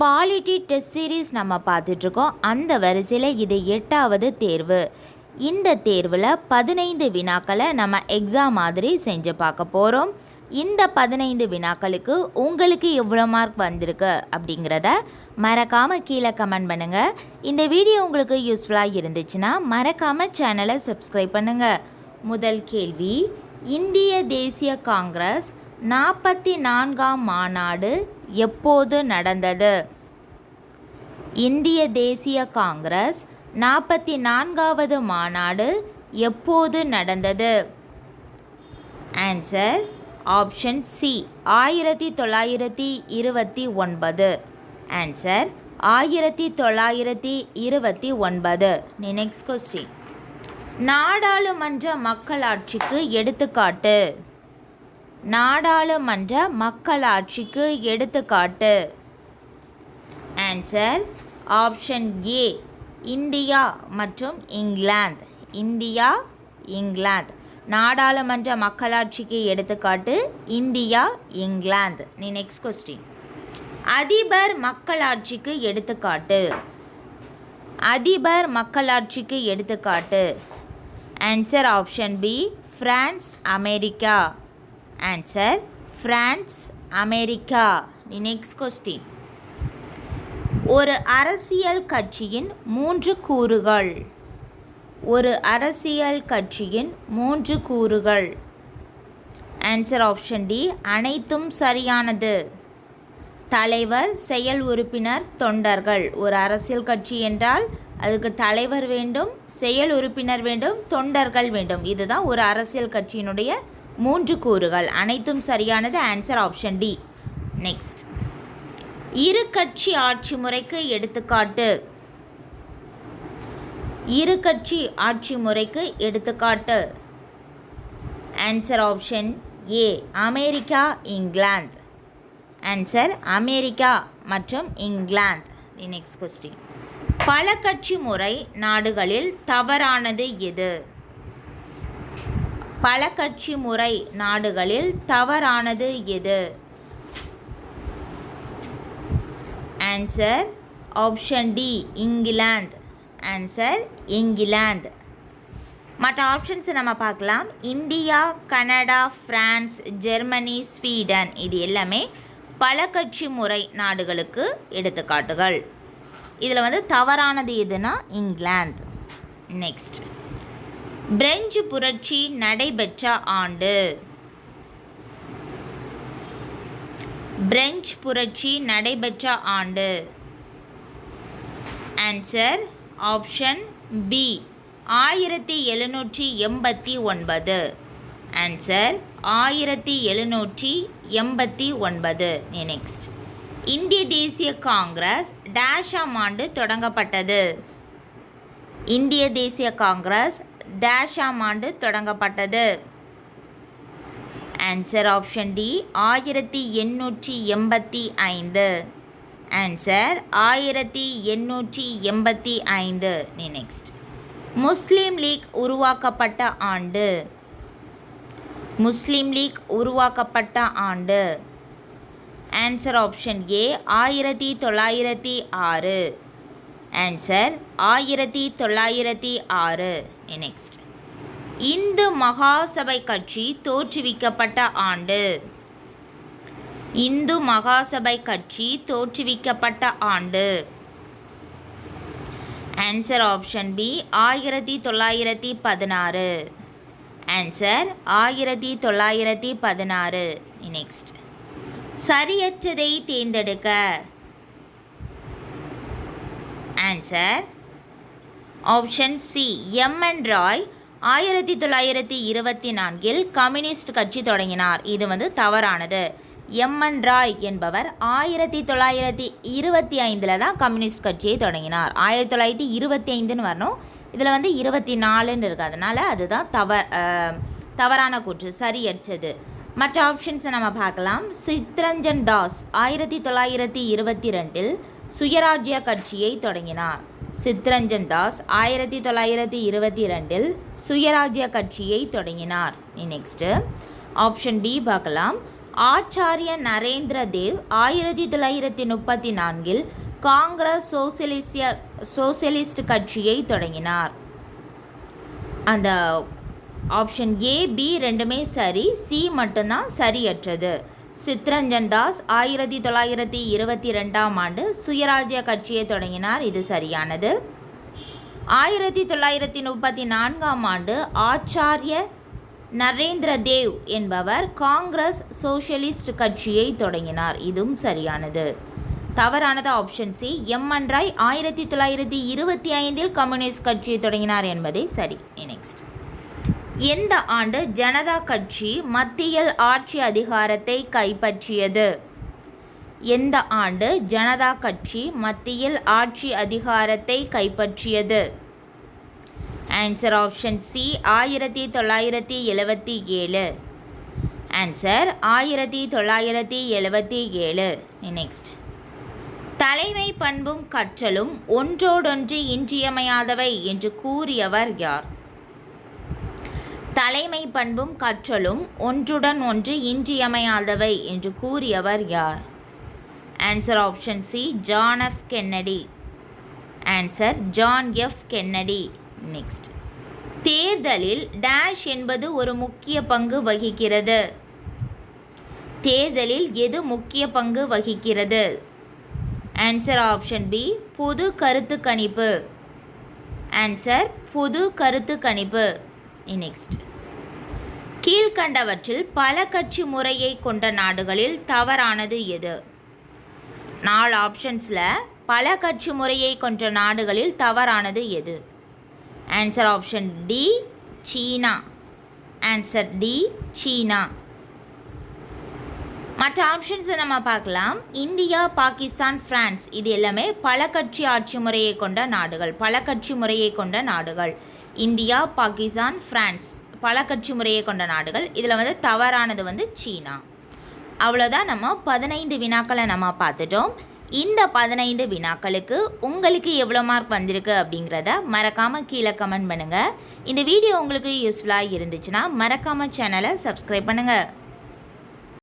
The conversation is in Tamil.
பாலிட்டி டெஸ்ட் சீரீஸ் நம்ம பார்த்துட்ருக்கோம். அந்த வரிசையில் இது 8வது தேர்வு. இந்த தேர்வில் 15 வினாக்களை நம்ம எக்ஸாம் மாதிரி செஞ்சு பார்க்க போகிறோம். இந்த 15 வினாக்களுக்கு உங்களுக்கு எவ்வளோ மார்க் வந்திருக்கு அப்படிங்கிறத மறக்காமல் கீழே கமெண்ட் பண்ணுங்கள். இந்த வீடியோ உங்களுக்கு யூஸ்ஃபுல்லாக இருந்துச்சுன்னா மறக்காமல் சேனலை சப்ஸ்கிரைப் பண்ணுங்கள். முதல் கேள்வி, இந்திய தேசிய காங்கிரஸ் 44ஆம் மாநாடு எப்போது நடந்தது? இந்திய தேசிய காங்கிரஸ் 44வது மாநாடு எப்போது நடந்தது? Answer option C, 1929. Answer 1929. Next question, நாடாளுமன்ற மக்களாட்சிக்கு எடுத்துக்காட்டு. நாடாளுமன்ற மக்களாட்சிக்கு எடுத்துக்காட்டு. ஆன்சர் ஆப்ஷன் ஏ, இந்தியா மற்றும் இங்கிலாந்து. இந்தியா, இங்கிலாந்து. நாடாளுமன்ற மக்களாட்சிக்கு எடுத்துக்காட்டு இந்தியா, இங்கிலாந்து. நெக்ஸ்ட் கொஸ்டின், அதிபர் மக்களாட்சிக்கு எடுத்துக்காட்டு. அதிபர் மக்களாட்சிக்கு எடுத்துக்காட்டு. Answer option B, France, America. Answer France, America. Next question, ஒரு அரசியல் கட்சியின் 3 கூறுகள். ஒரு அரசியல் கட்சியின் 3 கூறுகள். ஆன்சர் ஆப்ஷன் டி, அனைத்தும் சரியானது. தலைவர், செயல் உறுப்பினர், தொண்டர்கள். ஒரு அரசியல் கட்சி என்றால் அதுக்கு தலைவர் வேண்டும், செயல் உறுப்பினர் வேண்டும், தொண்டர்கள் வேண்டும். இதுதான் ஒரு அரசியல் கட்சியினுடைய 3 கூறுகள். அனைத்தும் சரியானது. Answer option D. நெக்ஸ்ட், இரு கட்சி ஆட்சி முறைக்கு எடுத்துக்காட்டு. இரு கட்சி ஆட்சி முறைக்கு எடுத்துக்காட்டு. ஆன்சர் ஆப்ஷன் ஏ, அமெரிக்கா, இங்கிலாந்து. ஆன்சர் அமெரிக்கா மற்றும் இங்கிலாந்து. நெக்ஸ்ட் கொஸ்டின், பல கட்சி முறை நாடுகளில் தவறானது எது? பல கட்சி முறை நாடுகளில் தவறானது எது? Answer option D, England. Answer England. மற்ற ஆப்ஷன்ஸை நம்ம பார்க்கலாம். India, Canada, France, Germany, Sweden. இது எல்லாமே பல கட்சி முறை நாடுகளுக்கு எடுத்துக்காட்டுகள். இதில் தவறானது எதுனா இங்கிலாந்து. நெக்ஸ்ட், பிரெஞ்சு புரட்சி நடைபெற்ற ஆண்டு. பிரெஞ்சு புரட்சி நடைபெற்ற ஆண்டு. Answer option B, 1789. Answer 1789. Next, இந்திய தேசிய காங்கிரஸ் டேஷாம் ஆண்டு தொடங்கப்பட்டது. இந்திய தேசிய காங்கிரஸ் டேஷாம் ஆண்டு தொடங்கப்பட்டது. Answer option D, 1885. Answer 1885. Next, Muslim League உருவாக்கப்பட்ட ஆண்டு. முஸ்லீம் லீக் உருவாக்கப்பட்ட ஆண்டு. Answer option A, 1906. Answer 1906. Next, Hindu Mahasabha கட்சி தோற்றுவிக்கப்பட்ட ஆண்டு. இந்து மகாசபை கட்சி தோற்றுவிக்கப்பட்ட ஆண்டு. Answer option B, 1916. Answer 1916. Next, சரியற்றதை தேர்ந்தெடுக்க. Answer option C, M N. Roy 1924 communist கட்சி தொடங்கினார். இது தவறானது. எம்.என். ராய் என்பவர் 1925 தான் கம்யூனிஸ்ட் கட்சியை தொடங்கினார். 1925ன்னு வரணும். இதில் 24ன்னு இருக்குது. அதனால் அதுதான் தவறான கூற்று, சரியற்றது. மற்ற ஆப்ஷன்ஸை நம்ம பார்க்கலாம். சித்ரஞ்சன் தாஸ் 1922 சுயராஜ்ய கட்சியை தொடங்கினார். சித்ரஞ்சன் தாஸ் 1922 சுயராஜ்ய கட்சியை தொடங்கினார். நெக்ஸ்ட்டு ஆப்ஷன் பி பார்க்கலாம். ஆச்சாரிய நரேந்திர தேவ் 1934 காங்கிரஸ் சோசியலிஸ்ட் கட்சியை தொடங்கினார். அந்த ஆப்ஷன் ஏ பி ரெண்டுமே சரி, சி மட்டும்தான் சரியற்றது. சித்ரஞ்சன் தாஸ் 1922 சுயராஜ்ய கட்சியை தொடங்கினார். இது சரியானது. 1934 ஆச்சாரிய நரேந்திர தேவ் என்பவர் காங்கிரஸ் சோசியலிஸ்ட் கட்சியை தொடங்கினார். இதுவும் சரியானது. தவறானது option C. M N. Rai 1925 communist கட்சியை தொடங்கினார் என்பதே சரி. நெக்ஸ்ட், எந்த ஆண்டு ஜனதா கட்சி மத்தியில் ஆட்சி அதிகாரத்தை கைப்பற்றியது? எந்த ஆண்டு ஜனதா கட்சி மத்தியில் ஆட்சி அதிகாரத்தை கைப்பற்றியது? Answer option C 1977. Answer 1977. Next, தலைமை பண்பும் கற்றலும் ஒன்றோடொன்று இன்றியமையாதவை என்று கூறியவர் யார்? தலைமை பண்பும் கற்றலும் ஒன்றுடன் ஒன்று இன்றியமையாதவை என்று கூறியவர் யார்? Answer option C John F Kennedy. Answer John F Kennedy. Next, தேர்தலில் டேஷ் என்பது ஒரு முக்கிய பங்கு வகிக்கிறது. தேர்தலில் எது முக்கிய பங்கு வகிக்கிறது? ஆன்சர் ஆப்ஷன் பி பொது கருத்து கணிப்பு. ஆன்சர் பொது கருத்து கணிப்பு. நெக்ஸ்ட், கீழ்கண்டவற்றில் பல கட்சி முறையை கொண்ட நாடுகளில் தவறானது எது? 4 ஆப்ஷன்ஸில் பல கட்சி முறையை கொண்ட நாடுகளில் தவறானது எது? ஆன்சர் ஆப்ஷன் டி சீனா. ஆன்சர் டி சீனா. மற்ற ஆப்ஷன்ஸை நம்ம பார்க்கலாம். இந்தியா, பாகிஸ்தான், பிரான்ஸ் இது எல்லாமே பல கட்சி ஆட்சி முறையை கொண்ட நாடுகள். பல கட்சி முறையை கொண்ட நாடுகள் இந்தியா, பாகிஸ்தான், பிரான்ஸ் பல கட்சி முறையை கொண்ட நாடுகள். இதில் தவறானது சீனா. அவ்வளோதான். நம்ம 15 வினாக்களை நம்ம பார்த்துட்டோம். இந்த 15 வினாக்களுக்கு உங்களுக்கு எவ்வளோ மார்க் வந்திருக்கு அப்படிங்கிறத மறக்காமல் கீழே கமெண்ட் பண்ணுங்கள். இந்த வீடியோ உங்களுக்கு யூஸ்ஃபுல்லாக இருந்துச்சுன்னா மறக்காமல் சேனலை சப்ஸ்கிரைப் பண்ணுங்கள்.